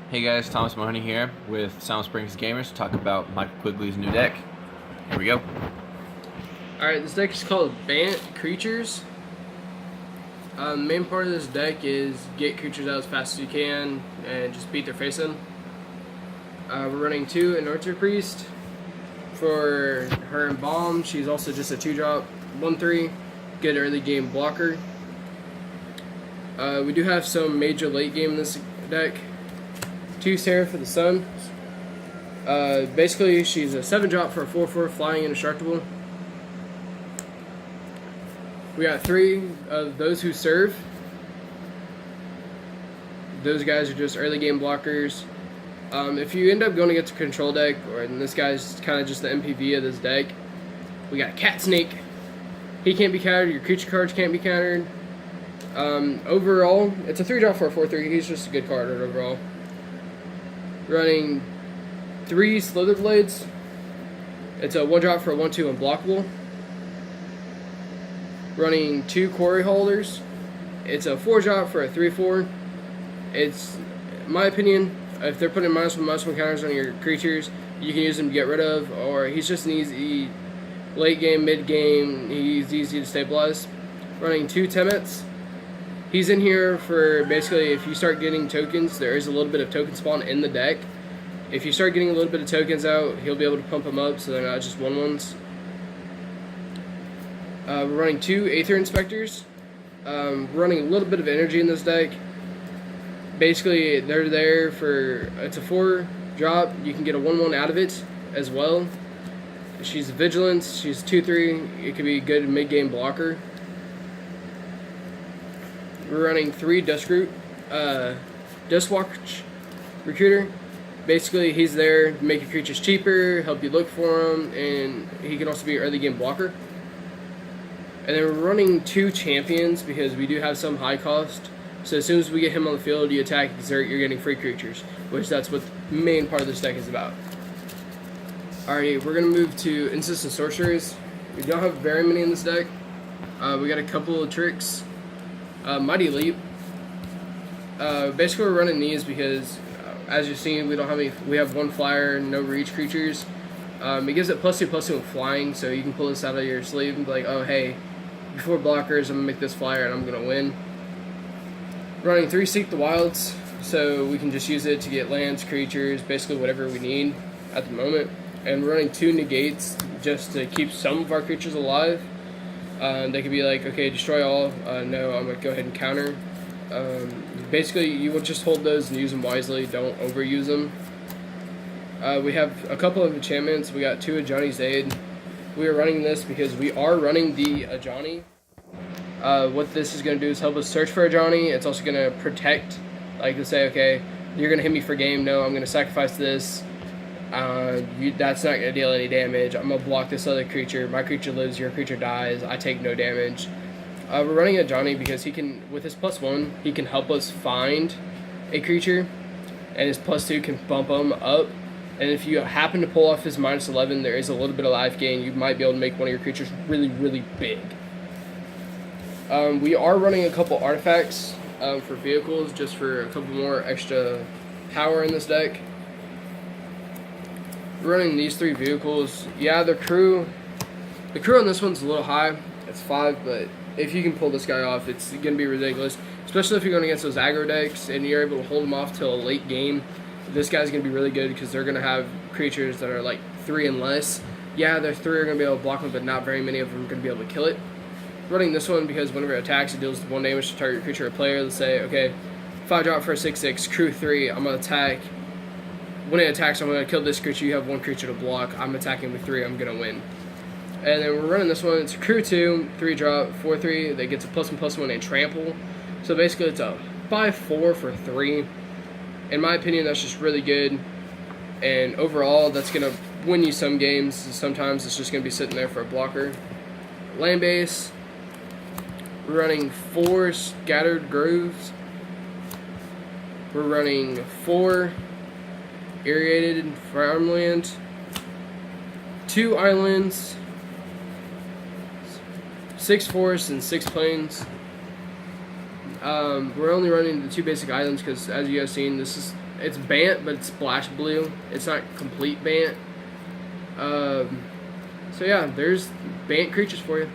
Hey guys, Thomas Mahoney here with Silent Springs Gamers to talk about Michael Quigley's new deck. Here we go. Alright, this deck is called Bant Creatures. The main part of this deck is get creatures out as fast as you can and just beat their face in. We're running 2 Inertia Priest for her and Bomb. She's also just a 2-drop, 1/3, good early game blocker. We do have some major late game in this deck. 2 Seraph for the Sun. Basically, she's a 7-drop for a 4/4 flying indestructible. We got 3 of those who serve. Those guys are just early game blockers. If you end up going against a control deck, and this guy's kind of just the MPV of this deck, we got Cat Snake. He can't be countered. Your creature cards can't be countered. Overall, it's a 3-drop for a 4/3. He's just a good card overall. Running 3 Slither Blades. It's a 1-drop for a 1/2 unblockable. Running 2 Quarry Holders. It's a 4-drop for a 3/4. It's, in my opinion, if they're putting -1/-1 counters on your creatures, you can use them to get rid of, or he's just an easy late game, mid game, he's easy to stabilize. Running 2 Temets. He's in here for basically if you start getting tokens, there is a little bit of token spawn in the deck. If you start getting a little bit of tokens out, he'll be able to pump them up so they're not just 1/1s. We're running 2 Aether Inspectors. We're running a little bit of energy in this deck. Basically, they're there for, it's a 4-drop. You can get a 1/1 out of it as well. She's Vigilance. She's 2/3. It could be a good mid-game blocker. We're running 3 Duskwatch Recruiter. Basically, he's there to make your creatures cheaper, help you look for them, and he can also be an early game blocker. And then we're running 2 Champions because we do have some high cost. So as soon as we get him on the field, you attack, exert, you're getting free creatures, which that's what the main part of this deck is about. Alright, we're going to move to Instants and Sorcerers. We don't have very many in this deck. We got a couple of tricks. Mighty Leap. Basically, we're running these because, as you've seen, we don't have any. We have 1 flyer, no reach creatures. It gives it +2/+2 in flying, so you can pull this out of your sleeve and be like, oh hey, before blockers, I'm gonna make this flyer and I'm gonna win. Running 3 Seek the Wilds, so we can just use it to get lands, creatures, basically whatever we need at the moment. And we're running 2 Negates just to keep some of our creatures alive. They could be like, okay, destroy all. No, I'm going to go ahead and counter. Basically, you will just hold those and use them wisely. Don't overuse them. We have a couple of enchantments. We got 2 Ajani's Aid. We are running this because we are running the Ajani. What this is going to do is help us search for Ajani. It's also going to protect, like to say, okay, you're going to hit me for game. No, I'm going to sacrifice this. That's not going to deal any damage. I'm going to block this other creature. My creature lives, your creature dies. I take no damage. We're running Ajani because he can, with his +1, he can help us find a creature, and his +2 can bump him up. And if you happen to pull off his -11, there is a little bit of life gain. You might be able to make one of your creatures really, really big. We are running a couple artifacts for vehicles, just for a couple more extra power in this deck. We're running these 3 vehicles. Yeah, the crew on this one's a little high. It's 5, but if you can pull this guy off, it's going to be ridiculous. Especially if you're going against those aggro decks and you're able to hold them off till a late game. This guy's going to be really good because they're going to have creatures that are like 3 and less. Yeah, their 3 are going to be able to block them, but not very many of them are going to be able to kill it. Running this one because whenever it attacks, it deals 1 damage to target creature or player. Let's say, okay, 5-drop for a 6/6, crew 3, I'm going to attack. When it attacks, I'm going to kill this creature. You have 1 creature to block. I'm attacking with 3. I'm going to win. And then we're running this one. It's a crew 2, 3-drop, 4/3 that gets a +1/+1 and trample. So basically, it's a 5/4 for 3. In my opinion, that's just really good. And overall, that's going to win you some games. Sometimes it's just going to be sitting there for a blocker. Land base. We're running 4 Scattered Groves. We're running 4 Irrigated Farmland, 2 Islands, 6 Forests, and 6 Plains. We're only running the 2 basic items because, as you guys seen, it's Bant, but it's splash blue. It's not complete Bant. So yeah, there's Bant creatures for you.